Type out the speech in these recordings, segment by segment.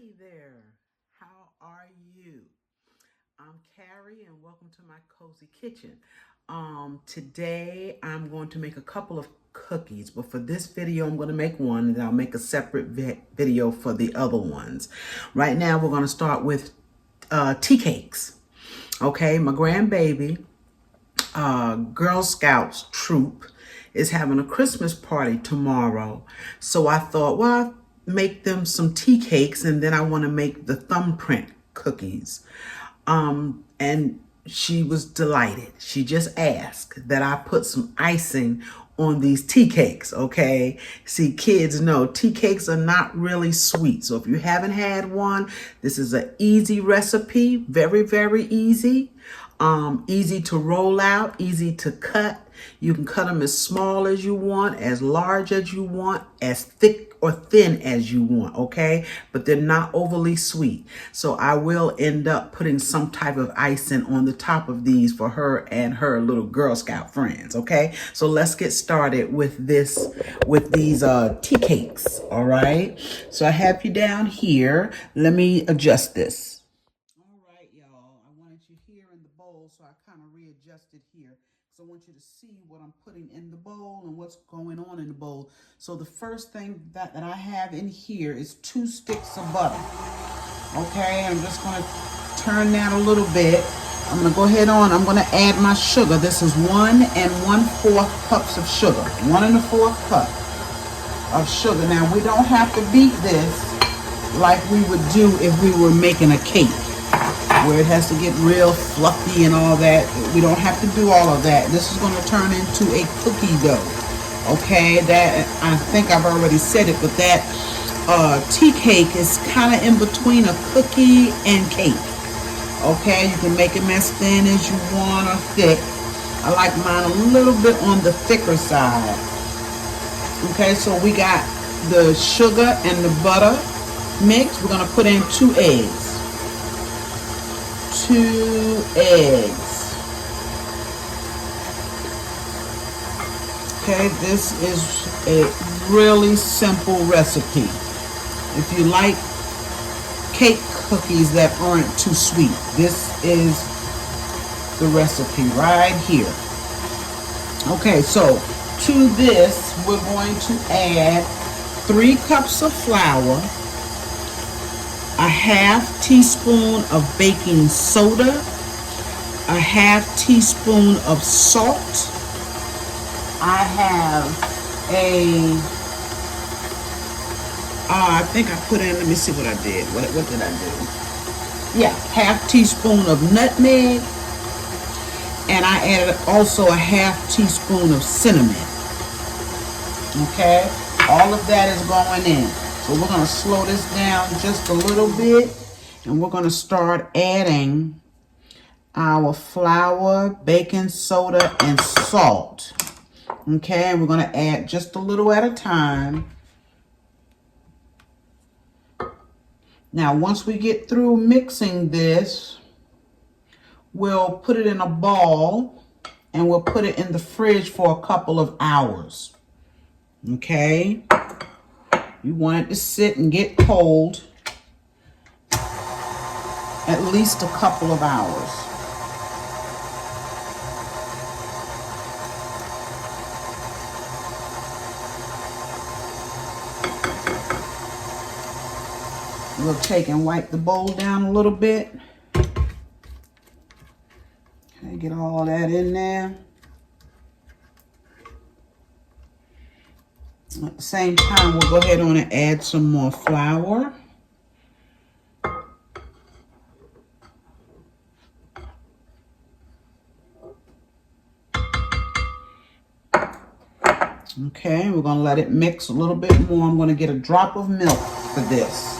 Hey there, how are you? I'm Carrie and welcome to my cozy kitchen. Today I'm going to make a couple of cookies, but for this video I'm going to make one and I'll make a separate video for the other ones. Right now we're going to start with tea cakes. Okay, my grandbaby, Girl Scouts troop is having a Christmas party tomorrow. So I thought, well, I'll make them some tea cakes and then I want to make the thumbprint cookies. And she was delighted. She just asked that I put some icing on these tea cakes, okay? See, kids know tea cakes are not really sweet. So if you haven't had one, this is an easy recipe, very, very easy. Easy to roll out, easy to cut. You can cut them as small as you want, as large as you want, as thick or thin as you want, okay? But they're not overly sweet. So I will end up putting some type of icing on the top of these for her and her little Girl Scout friends, okay? So let's get started with these tea cakes, all right? So I have you down here. Let me adjust this. All right, y'all, I wanted you here in the bowl, so I kind of readjusted here. So I want you to see what I'm putting in the bowl and what's going on in the bowl. So the first thing that I have in here is 2 sticks of butter. Okay, I'm just going to turn that a little bit. I'm going to go ahead on. I'm going to add my sugar. This is 1 1/4 cups of sugar. 1 1/4 cup of sugar. Now, we don't have to beat this like we would do if we were making a cake, where it has to get real fluffy and all that. We don't have to do all of that. This is going to turn into a cookie dough. Okay, that I think I've already said it, but that tea cake is kind of in between a cookie and cake. Okay, you can make them as thin as you want or thick. I like mine a little bit on the thicker side. Okay, so we got the sugar and the butter mix. We're going to put in 2 eggs. 2 eggs. Okay, this is a really simple recipe. If you like cake cookies that aren't too sweet, this is the recipe right here. Okay, so to this we're going to add 3 cups of flour, a 1/2 teaspoon of baking soda, a 1/2 teaspoon of salt. I have I think I put in, let me see what I did. What did I do? Yeah, 1/2 teaspoon of nutmeg. And I added also a 1/2 teaspoon of cinnamon. Okay, all of that is going in. So we're going to slow this down just a little bit, and we're going to start adding our flour, baking soda, and salt. Okay, and we're going to add just a little at a time. Now, once we get through mixing this, we'll put it in a ball, and we'll put it in the fridge for a couple of hours. Okay? You want it to sit and get cold at least a couple of hours. We'll take and wipe the bowl down a little bit. Okay, get all that in there. At the same time, we'll go ahead on and add some more flour. Okay, we're going to let it mix a little bit more. I'm going to get a drop of milk for this.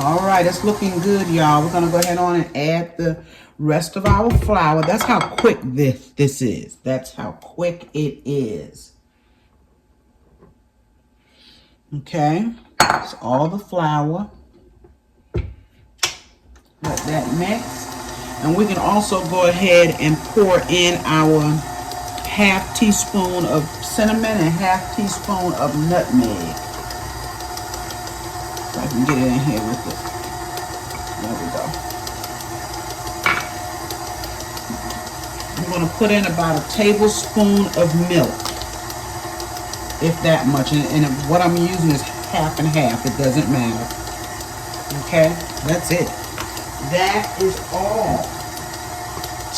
All right, it's looking good, y'all. We're going to go ahead on and add the rest of our flour. That's how quick this is. That's how quick it is. Okay, so all the flour. Let that mix. And we can also go ahead and pour in our half teaspoon of cinnamon and half teaspoon of nutmeg. So I can get it in here with it. There we go. I'm going to put in about a tablespoon of milk, if that much. And what I'm using is half and half. It doesn't matter. Okay, that's it. That is all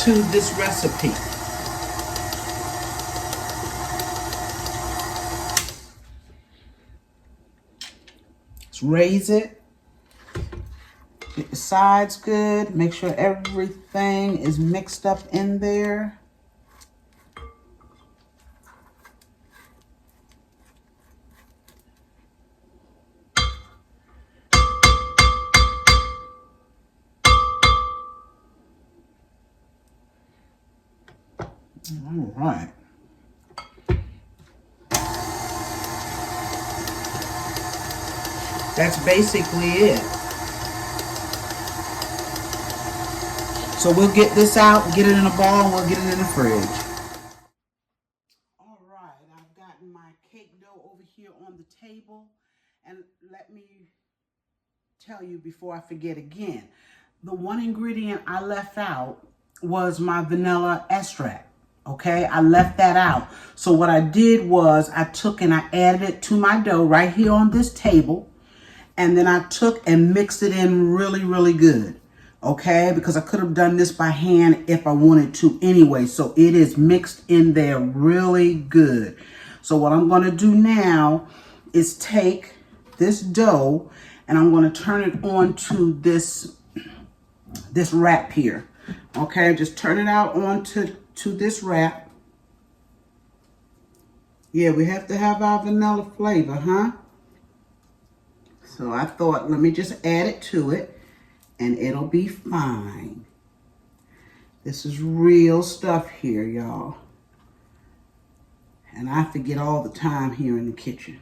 to this recipe. Let's raise it. Get the sides good. Make sure everything is mixed up in there. All right. That's basically it. So we'll get this out, get it in a ball, and we'll get it in the fridge. All right, I've gotten my cake dough over here on the table. And let me tell you before I forget again, the one ingredient I left out was my vanilla extract. Okay, I left that out. So what I did was I took and I added it to my dough right here on this table. And then I took and mixed it in really, really good. Okay, because I could have done this by hand if I wanted to anyway. So it is mixed in there really good. So what I'm going to do now is take this dough and I'm going to turn it onto this wrap here. Okay, just turn it out onto this wrap. Yeah, we have to have our vanilla flavor, huh? So I thought, let me just add it to it and it'll be fine. This is real stuff here, y'all. And I forget all the time here in the kitchen.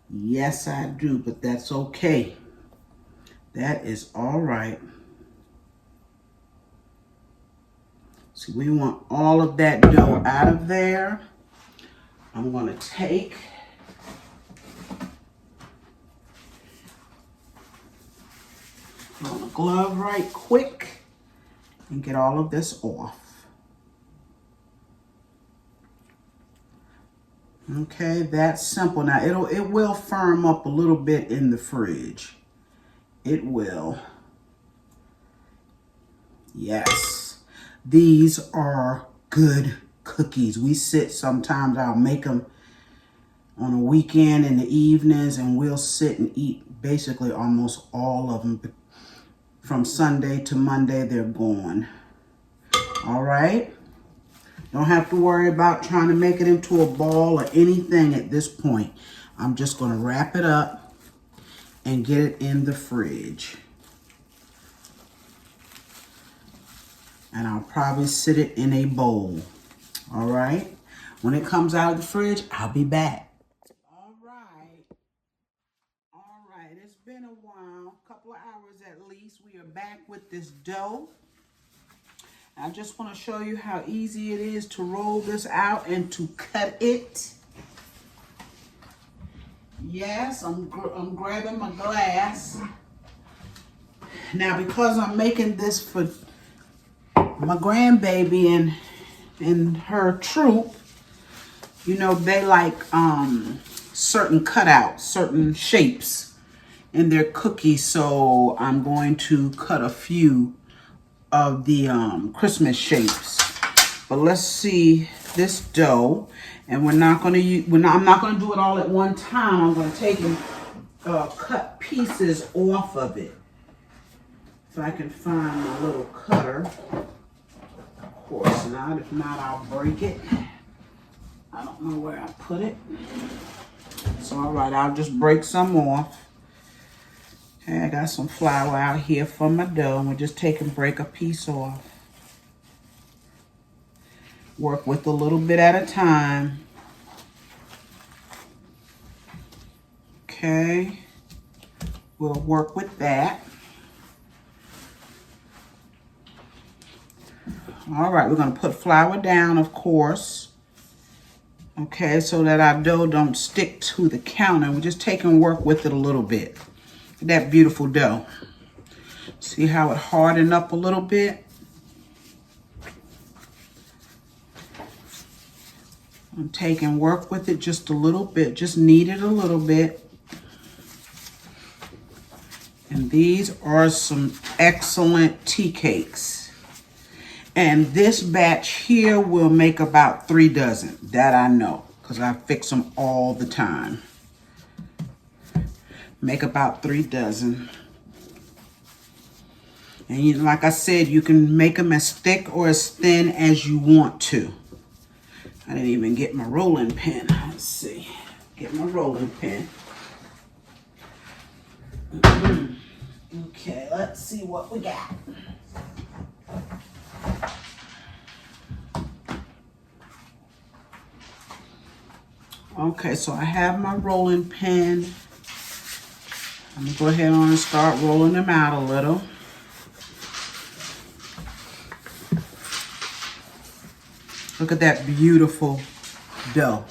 Yes, I do, but that's okay. That is all right. So we want all of that dough out of there. I'm going to take on a glove right quick and get all of this off. Okay, that's simple. Now it will firm up a little bit in the fridge. It will. Yes, these are good cookies. We sit sometimes, I'll make them on a weekend in the evenings and we'll sit and eat basically almost all of them. From Sunday to Monday, they're gone. All right. Don't have to worry about trying to make it into a ball or anything at this point. I'm just going to wrap it up and get it in the fridge. And I'll probably sit it in a bowl. All right. When it comes out of the fridge, I'll be back. All right. All right. It's been a while, a couple of hours at least. We are back with this dough. I just want to show you how easy it is to roll this out and to cut it. Yes, I'm grabbing my glass. Now, because I'm making this for my grandbaby and her troop, you know, they like certain cutouts, certain shapes in their cookies. So I'm going to cut a few of the Christmas shapes. But let's see this dough, and I'm not going to do it all at one time. I'm going to take and cut pieces off of it. If I can find my little cutter. Of course not. If not, I'll break it. I don't know where I put it. It's all right. I'll just break some off. Okay, I got some flour out here for my dough. And we'll just take and break a piece off. Work with a little bit at a time. Okay. We'll work with that. All right, we're going to put flour down, of course. Okay, so that our dough don't stick to the counter. We're just taking work with it a little bit. That beautiful dough. See how it hardened up a little bit? I'm taking work with it just a little bit. Just knead it a little bit. And these are some excellent tea cakes. And this batch here will make about 3 dozen. That I know, because I fix them all the time. Make about 3 dozen. And like I said, you can make them as thick or as thin as you want to. I didn't even get my rolling pin. Let's see. Get my rolling pin. Okay, let's see what we got. Okay, so I have my rolling pin. I'm going to go ahead on and start rolling them out a little. Look at that beautiful dough.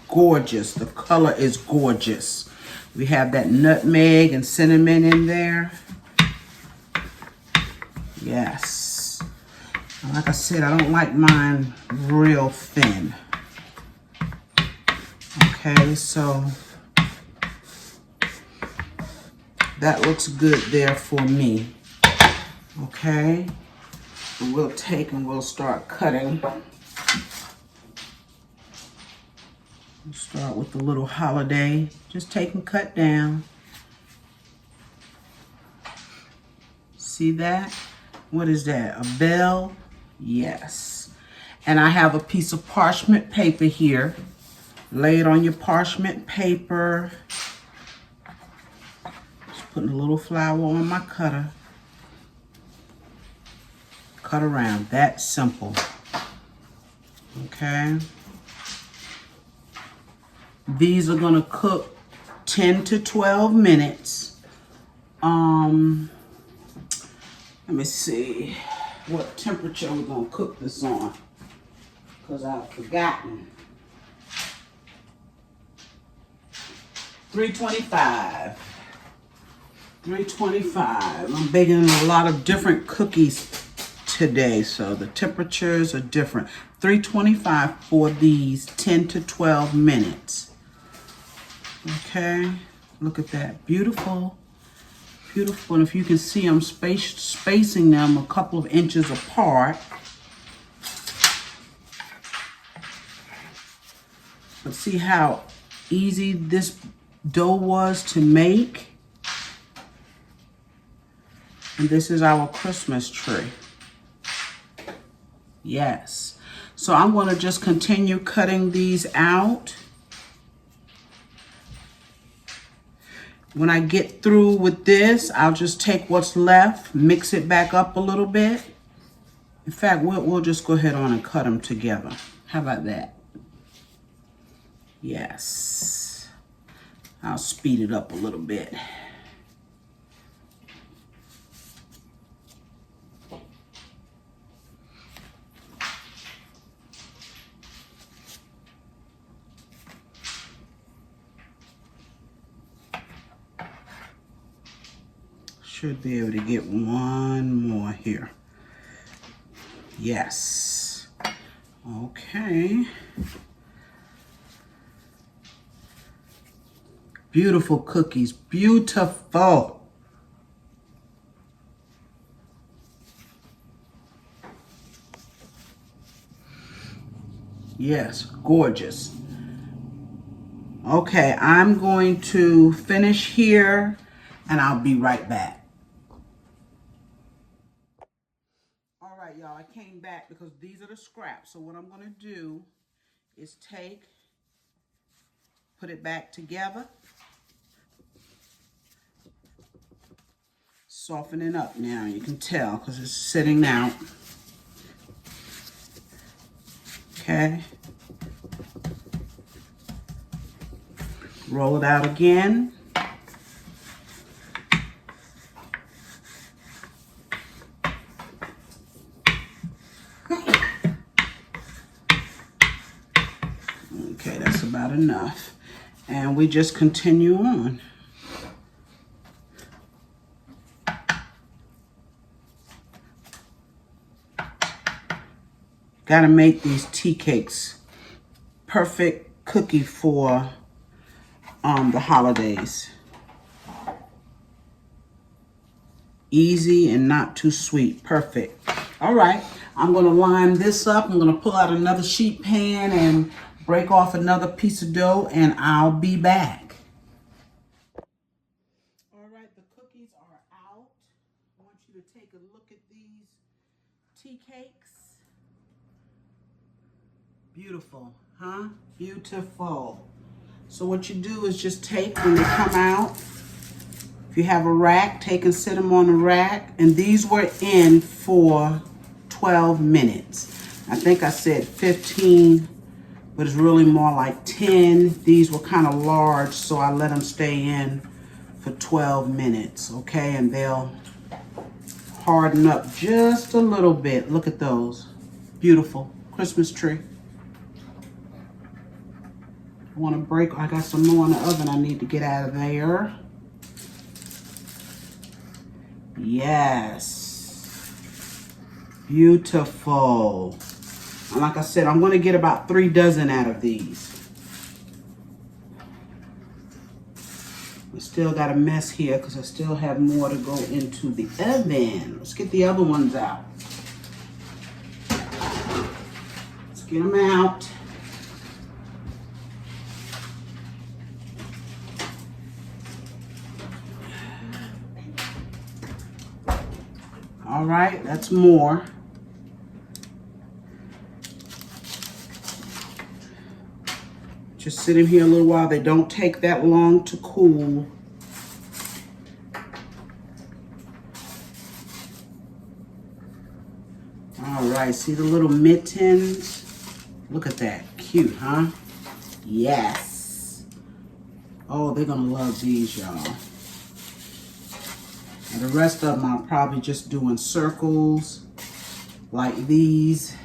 Gorgeous. The color is gorgeous. We have that nutmeg and cinnamon in there. Yes. Like I said, I don't like mine real thin. Okay, so that looks good there for me. Okay. And we'll take and we'll start cutting. We'll start with the little holiday. Just take and cut down. See that? What is that? A bell? Yes. And I have a piece of parchment paper here. Lay it on your parchment paper. Just putting a little flour on my cutter. Cut around. That simple. Okay. These are going to cook 10 to 12 minutes. Let me see what temperature we're going to cook this on, because I've forgotten. 325. 325. I'm baking a lot of different cookies today, so the temperatures are different. 325 for these 10 to 12 minutes. Okay, look at that. Beautiful. Beautiful. And if you can see, I'm spacing them a couple of inches apart. But see how easy this dough was to make? And this is our Christmas tree. Yes. So I'm going to just continue cutting these out. When I get through with this, I'll just take what's left, mix it back up a little bit. In fact, we'll just go ahead on and cut them together. How about that? Yes. I'll speed it up a little bit. Should be able to get one more here. Yes. Okay. Beautiful cookies. Beautiful. Yes, gorgeous. Okay, I'm going to finish here and I'll be right back. All right, y'all, I came back because these are the scraps. So what I'm going to do is put it back together. Softening up now, you can tell because it's sitting out. Okay. Roll it out again. about enough. And we just continue on. Got to make these tea cakes perfect cookie for the holidays. Easy and not too sweet. Perfect. All right, I'm going to line this up. I'm going to pull out another sheet pan and break off another piece of dough, and I'll be back. All right, the cookies are out. I want you to take a look at these tea cakes. Beautiful, huh? Beautiful. So what you do is just take, when they come out, if you have a rack, take and sit them on a rack. And these were in for 12 minutes. I think I said 15, but it's really more like 10. These were kind of large, so I let them stay in for 12 minutes, okay? And they'll harden up just a little bit. Look at those. Beautiful. Christmas tree. I want to break, I got some more in the oven I need to get out of there. Yes. Beautiful. And like I said, I'm going to get about 3 dozen out of these. We still got a mess here because I still have more to go into the oven. Let's get the other ones out. Let's get them out. All right, that's more. Just sit in here a little while. They don't take that long to cool. All right, see the little mittens? Look at that, cute, huh? Yes. Oh, they're gonna love these, y'all. And the rest of them I'm probably just doing circles like these.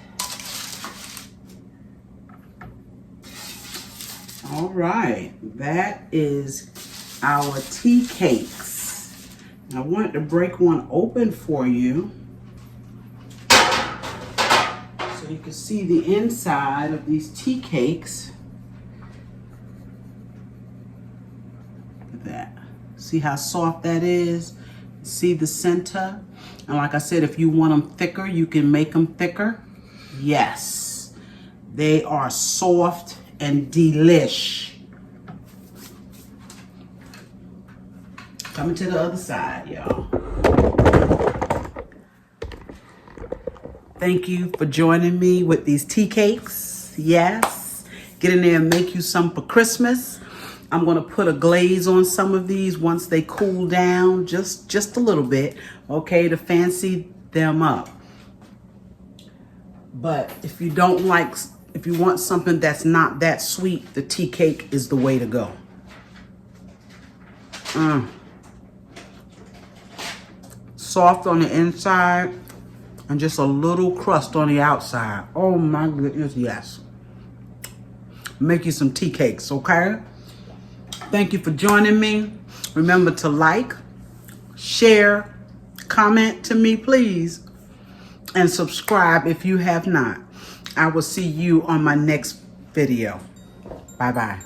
All right, that is our tea cakes. I wanted to break one open for you so you can see the inside of these tea cakes. Look at that. See how soft that is? See the center? And like I said, if you want them thicker, you can make them thicker. Yes, they are soft and delish. Coming to the other side, y'all. Thank you for joining me with these tea cakes. Yes, get in there and make you some for Christmas. I'm going to put a glaze on some of these once they cool down, just a little bit, okay, to fancy them up. But if you don't like, if you want something that's not that sweet, the tea cake is the way to go. Soft on the inside and just a little crust on the outside. Oh my goodness, yes. Make you some tea cakes, okay? Thank you for joining me. Remember to like, share, comment to me, please, and subscribe if you have not. I will see you on my next video. Bye-bye.